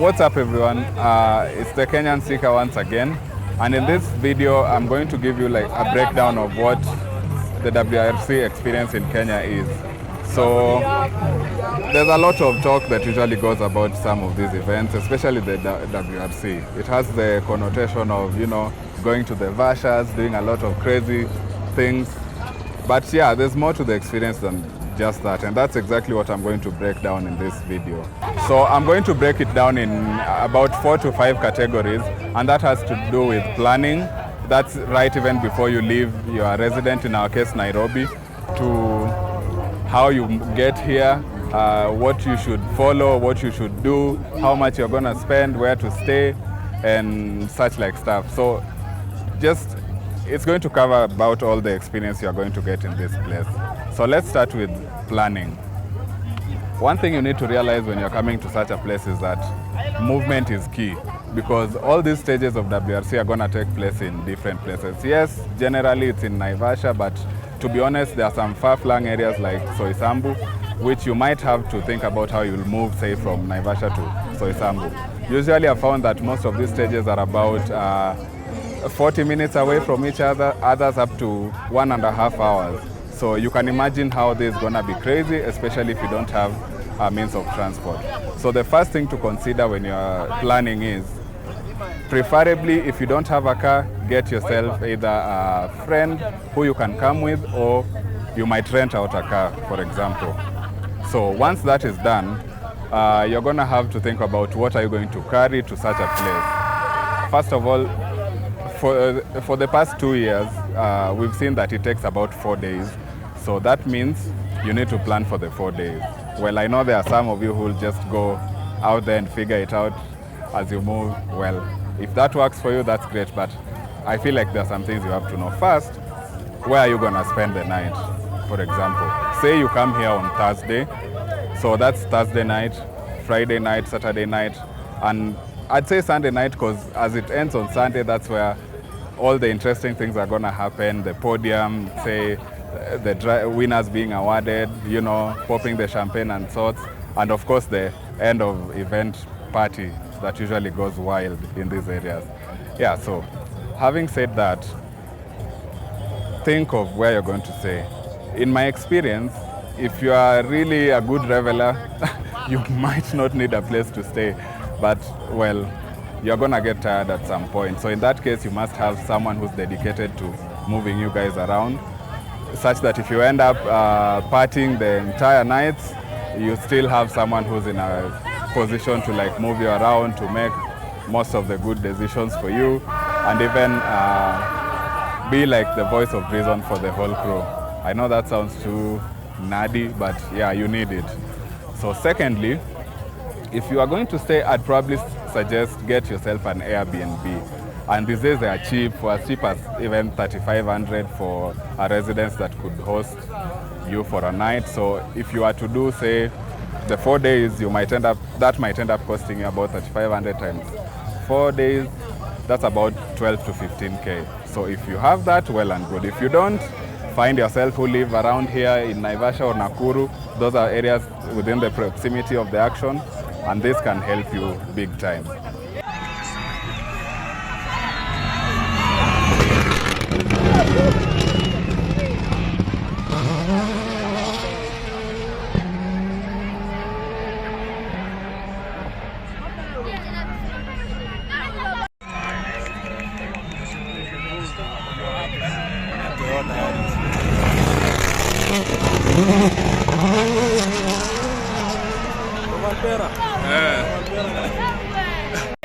What's up everyone? It's the Kenyan Seeker once again, and in this video I'm going to give you like a breakdown of what the WRC experience in Kenya is. So there's a lot of talk that usually goes about some of these events, especially the WRC. It has the connotation of, you know, going to the Vashas, doing a lot of crazy things. But yeah, there's more to the experience than just that, and that's exactly what I'm going to break down in this video. So I'm going to break it down in about 4 to 5 categories, and that has to do with planning. That's right even before you leave your resident, in our case Nairobi, to how you get here, what you should follow, what you should do, how much you're going to spend, where to stay, and such like stuff. So it's going to cover about all the experience you're going to get in this place. So let's start with planning. One thing you need to realize when you're coming to such a place is that movement is key, because all these stages of WRC are going to take place in different places. Yes, generally it's in Naivasha, but to be honest, there are some far-flung areas like Soisambu, which you might have to think about how you'll move, say, from Naivasha to Soisambu. Usually I've found that most of these stages are about 40 minutes away from each other, others up to 1.5 hours. So you can imagine how this is going to be crazy, especially if you don't have a means of transport. So the first thing to consider when you're planning is, preferably if you don't have a car, get yourself either a friend who you can come with, or you might rent out a car, for example. So once that is done, you're going to have to think about what are you going to carry to such a place. First of all, for the past 2 years, we've seen that it takes about 4 days. So that means you need to plan for the 4 days. Well, I know there are some of you who will just go out there and figure it out as you move. Well, if that works for you, that's great. But I feel like there are some things you have to know. First, where are you going to spend the night? For example, say you come here on Thursday. So that's Thursday night, Friday night, Saturday night, and I'd say Sunday night, because as it ends on Sunday, that's where all the interesting things are going to happen. The podium, say, the winners being awarded, you know, popping the champagne and sorts, and of course the end of event party that usually goes wild in these areas. Yeah, so having said that, think of where you're going to stay. In my experience, if you are really a good reveler, you might not need a place to stay, but well, you're gonna get tired at some point. So in that case, you must have someone who's dedicated to moving you guys around, such that if you end up partying the entire night, you still have someone who's in a position to like move you around, to make most of the good decisions for you, and even be like the voice of reason for the whole crew. I know that sounds too nerdy, but yeah, you need it. So secondly, if you are going to stay, I'd probably suggest get yourself an Airbnb. And these days they are cheap, for as cheap as even 3,500 for a residence that could host you for a night. So if you are to do, say, the 4 days, that might end up costing you about 3,500 times 4 days. That's about 12 to 15K. So if you have that, well and good. If you don't, find yourself who live around here in Naivasha or Nakuru. Those are areas within the proximity of the action, and this can help you big time.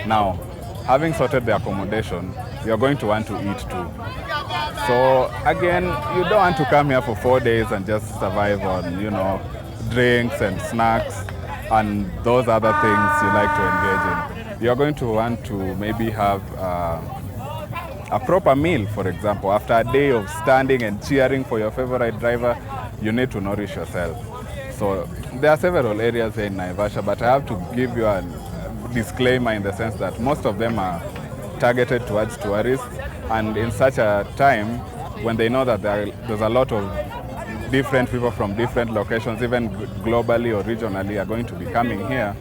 Now, having sorted the accommodation, you're going to want to eat too. So again, you don't want to come here for 4 days and just survive on, you know, drinks and snacks and those other things you like to engage in. You're going to want to maybe have a proper meal, for example. After a day of standing and cheering for your favorite driver, you need to nourish yourself. So there are several areas here in Naivasha, but I have to give you a disclaimer in the sense that most of them are targeted towards tourists, and in such a time when they know that there's a lot of different people from different locations, even globally or regionally, are going to be coming here,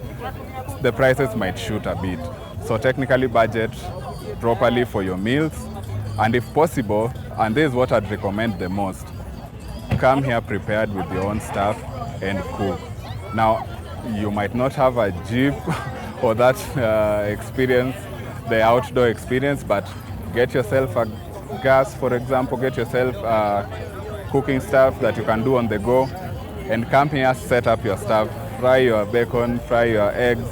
the prices might shoot a bit. So technically budget properly for your meals, and if possible, and this is what I'd recommend the most, come here prepared with your own stuff and cook. Now, you might not have a jeep or that experience, the outdoor experience, but get yourself a gas, for example, get yourself cooking stuff that you can do on the go, and come here, set up your stuff, fry your bacon, fry your eggs,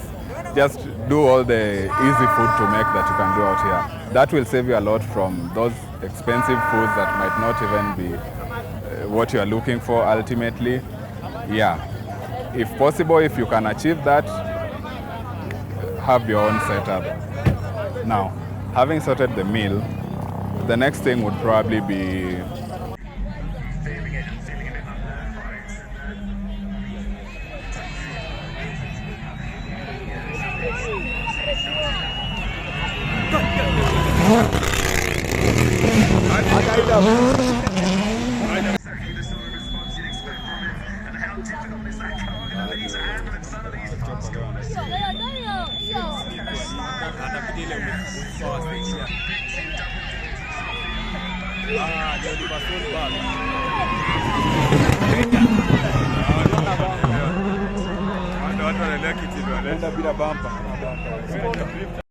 just do all the easy food to make that you can do out here. That will save you a lot from those expensive foods that might not even be what you are looking for ultimately. Yeah, if possible, if you can achieve that, have your own setup. Now, having sorted the meal, the next thing would probably be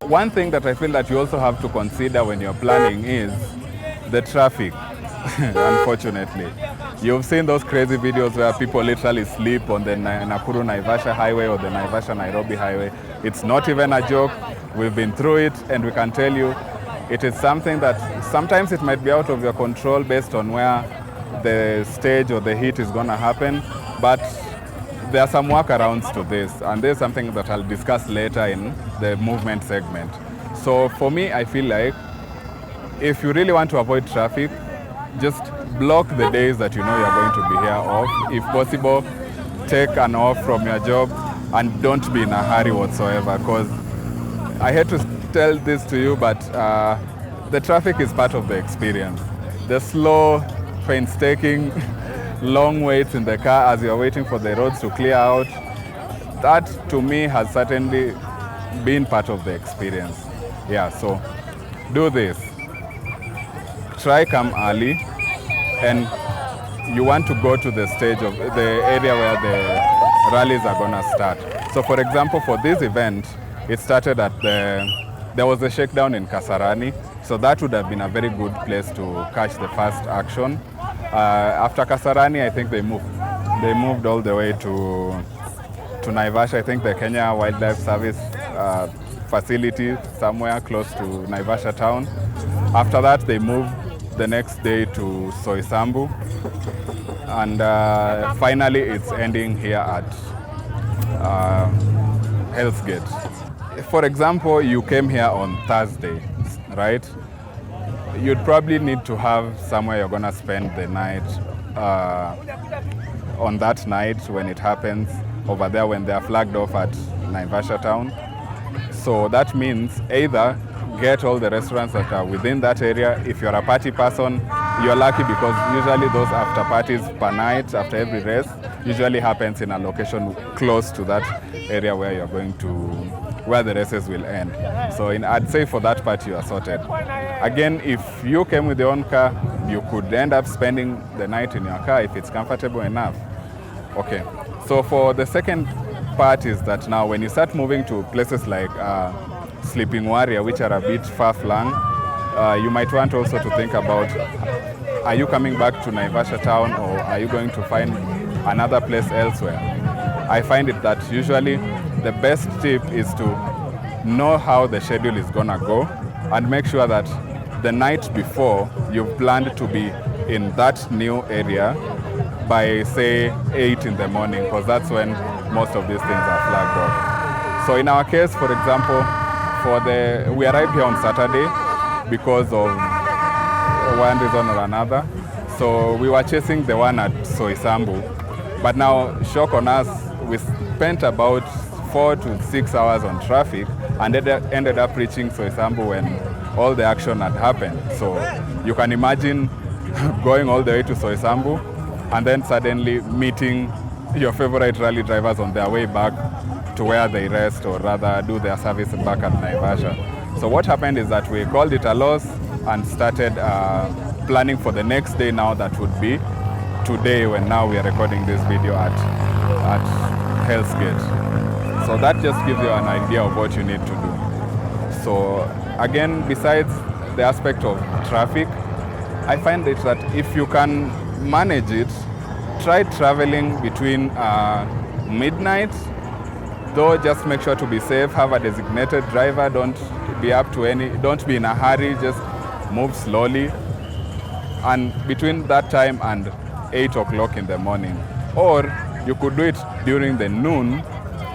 one thing that I feel that you also have to consider when you're planning is the traffic. Unfortunately, you've seen those crazy videos where people literally sleep on the Nakuru Naivasha highway or the Naivasha Nairobi highway. It's not even a joke. We've been through it, and we can tell you it is something that sometimes it might be out of your control based on where the stage or the heat is going to happen, but there are some workarounds to this, and there's something that I'll discuss later in the movement segment. So for me, I feel like if you really want to avoid traffic, just block the days that you know you're going to be here off. If possible, take an off from your job and don't be in a hurry whatsoever, because I hate to tell this to you, but the traffic is part of the experience. The slow, painstaking, long waits in the car as you're waiting for the roads to clear out, that to me has certainly been part of the experience. Yeah, so do this. Try come early, and you want to go to the stage of the area where the rallies are gonna start. So for example, for this event, it started at there was a shakedown in Kasarani, so that would have been a very good place to catch the first action. After Kasarani, I think they moved all the way to Naivasha. I think the Kenya Wildlife Service facility somewhere close to Naivasha town. After that, they moved the next day to Soisambu, and finally it's ending here at Hell's Gate. For example, you came here on Thursday, right? You'd probably need to have somewhere you're gonna spend the night on that night when it happens over there, when they're flagged off at Naivasha town. So that means either get all the restaurants that are within that area. If you're a party person, you're lucky because usually those after parties per night, after every race, usually happens in a location close to that area where you're going to, where the races will end. So I'd say for that part you are sorted. Again, if you came with your own car, you could end up spending the night in your car if it's comfortable enough. Okay, so for the second part is that now when you start moving to places like Sleeping Warrior, which are a bit far-flung, you might want also to think about, are you coming back to Naivasha town or are you going to find another place elsewhere? I find it that usually the best tip is to know how the schedule is gonna go and make sure that the night before you've planned to be in that new area by say 8 in the morning, because that's when most of these things are flagged off. So in our case, for example, we arrived here on Saturday because of one reason or another. So we were chasing the one at Soisambu, but now shock on us, we spent about 4 to 6 hours on traffic and ended up reaching Soisambu when all the action had happened. So you can imagine going all the way to Soisambu and then suddenly meeting your favorite rally drivers on their way back to where they rest, or rather do their service back at Naivasha. So what happened is that we called it a loss and started planning for the next day now, that would be today, when now we are recording this video at Hell's Gate. So that just gives you an idea of what you need to do. So again, besides the aspect of traffic, I find it that if you can manage it, try traveling between midnight, though just make sure to be safe, have a designated driver, don't be in a hurry, just move slowly, and between that time and 8 o'clock in the morning. Or you could do it during the noon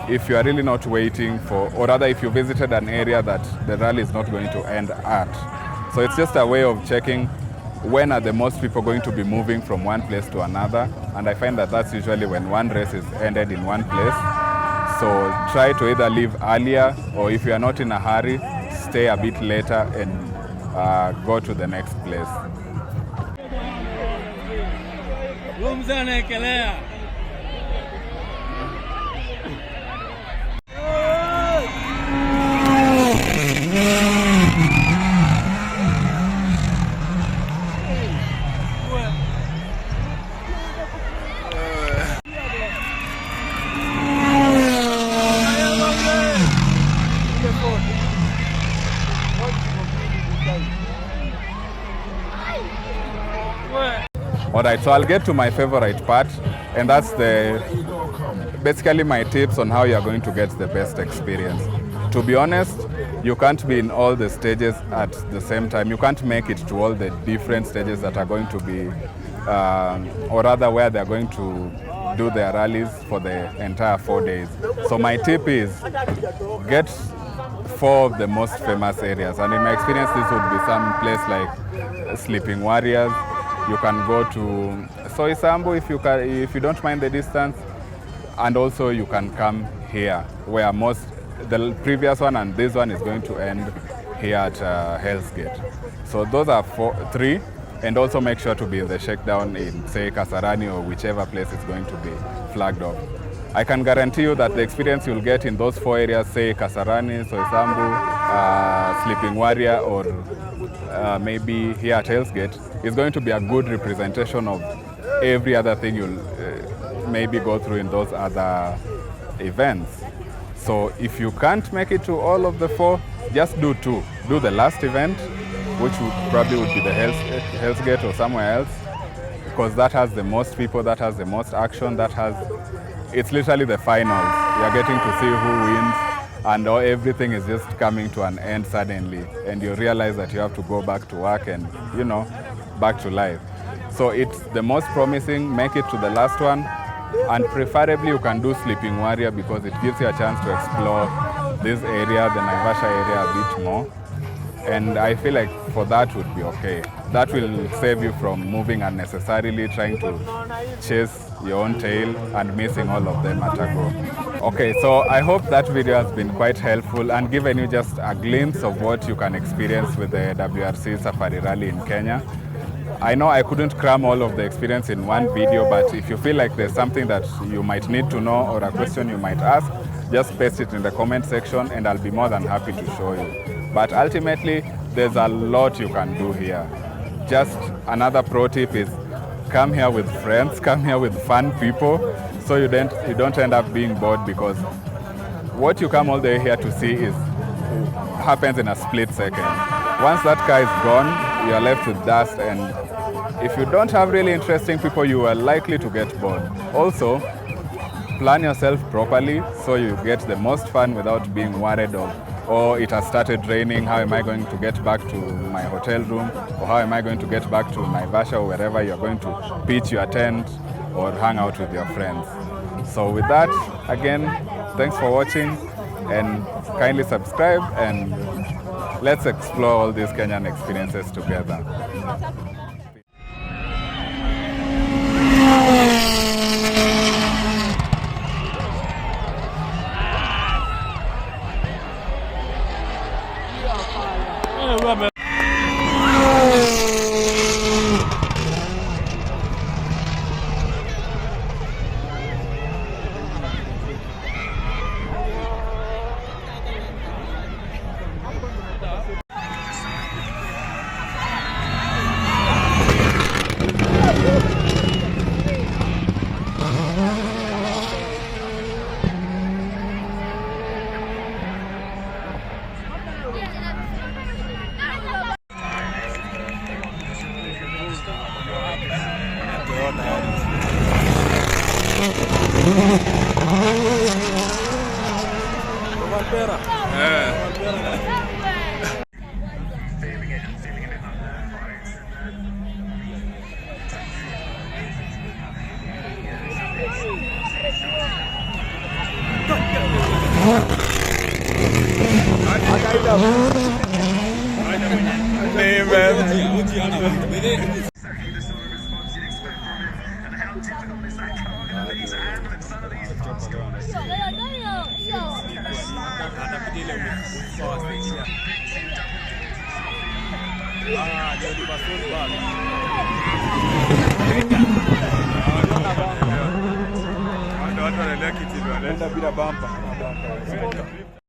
if you are really not waiting for, or rather if you visited an area that the rally is not going to end at. So it's just a way of checking when are the most people going to be moving from one place to another, and I find that that's usually when one race is ended in one place. So try to either leave earlier, or if you are not in a hurry, stay a bit later and go to the next place. Alright, so I'll get to my favorite part, and that's basically my tips on how you're going to get the best experience. To be honest, you can't be in all the stages at the same time. You can't make it to all the different stages that are going to be, or rather where they're going to do their rallies for the entire 4 days. So my tip is get 4 of the most famous areas, and in my experience this would be some place like Sleeping Warriors. You can go to Soisambu if you don't mind the distance, and also you can come here where the previous one and this one is going to end here at Hell's Gate. So those are 3, and also make sure to be in the shakedown in, say, Kasarani or whichever place is going to be flagged off. I can guarantee you that the experience you'll get in those 4 areas, say Kasarani, Soisambu, Sleeping Warrior, or maybe here at Hell's Gate, is going to be a good representation of every other thing you'll maybe go through in those other events. So if you can't make it to all of the 4, just do 2. Do the last event, which probably would be the Hell's Gate or somewhere else, because that has the most people, that has the most action, it's literally the finals. You're getting to see who wins, and everything is just coming to an end suddenly, and you realize that you have to go back to work and, back to life. So it's the most promising. Make it to the last one, and preferably you can do Sleeping Warrior, because it gives you a chance to explore this area, the Naivasha area, a bit more. And I feel like for that would be okay. That will save you from moving unnecessarily, trying to chase your own tail and missing all of them at a go. Okay, so I hope that video has been quite helpful and given you just a glimpse of what you can experience with the WRC Safari Rally in Kenya. I know I couldn't cram all of the experience in one video, but if you feel like there's something that you might need to know or a question you might ask, just paste it in the comment section and I'll be more than happy to show you. But ultimately, there's a lot you can do here. Just another pro tip is come here with friends, come here with fun people, so you don't end up being bored, because what you come all the way here to see happens in a split second. Once that car is gone, you're left with dust, and if you don't have really interesting people, you are likely to get bored. Also, plan yourself properly so you get the most fun without being worried of, oh, it has started raining, how am I going to get back to my hotel room, or how am I going to get back to Naivasha or wherever you're going to pitch your tent or hang out with your friends. So with that, again, thanks for watching, and kindly subscribe, and let's explore all these Kenyan experiences together. Watu wanaelekea kitendo, wanaenda bila bumper.